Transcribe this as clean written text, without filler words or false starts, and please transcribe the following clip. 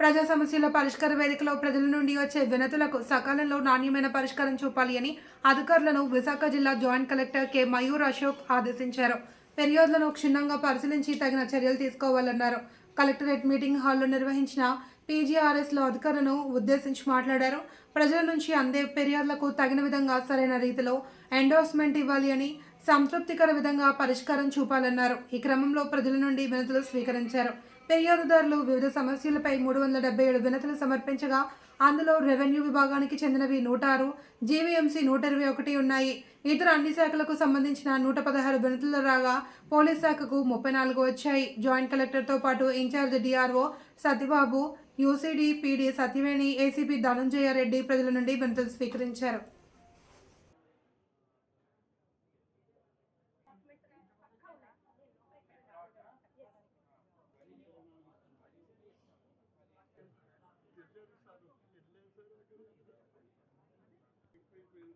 ప్రజా సమస్యల పరిష్కార వేదికలో ప్రజల నుండి వచ్చే వినతులకు సకాలంలో నాణ్యమైన పరిష్కారం చూపాలి అని అధికారులను విశాఖ జిల్లా joint collector K Mayur Ashok ఆదేశించారు. ఫిర్యాదులను క్షుణ్ణంగా పరిశీలించి తగిన చర్యలు తీసుకోవాలన్నారు. కలెక్టరేట్ మీటింగ్ హాల్లో నిర్వహించిన పీజీఆర్ఎస్లో అధికారులను ఉద్దేశించి మాట్లాడారు. ప్రజల నుంచి అందే ఫిర్యాదులకు తగిన విధంగా సరైన రీతిలో ఎండోర్స్మెంట్ ఇవ్వాలి అని, సంతృప్తికర విధంగా పరిష్కారం చూపాలన్నారు. ఈ క్రమంలో ప్రజల నుండి వినతులు స్వీకరించారు. ఫిర్యాదుదారులు వివిధ సమస్యలపై 377 వినతులు సమర్పించగా అందులో రెవెన్యూ విభాగానికి చెందినవి 106, జీవీఎంసీ 121 ఉన్నాయి. ఇతర అన్ని శాఖలకు సంబంధించిన 116 వినతులు రాగా పోలీస్ శాఖకు 34 వచ్చాయి. జాయింట్ కలెక్టర్తో పాటు in-charge DRO Satyababu, UCD PD Satyaveni, ACP Dhananjaya Reddy ప్రజల నుండి వినతులు స్వీకరించారు.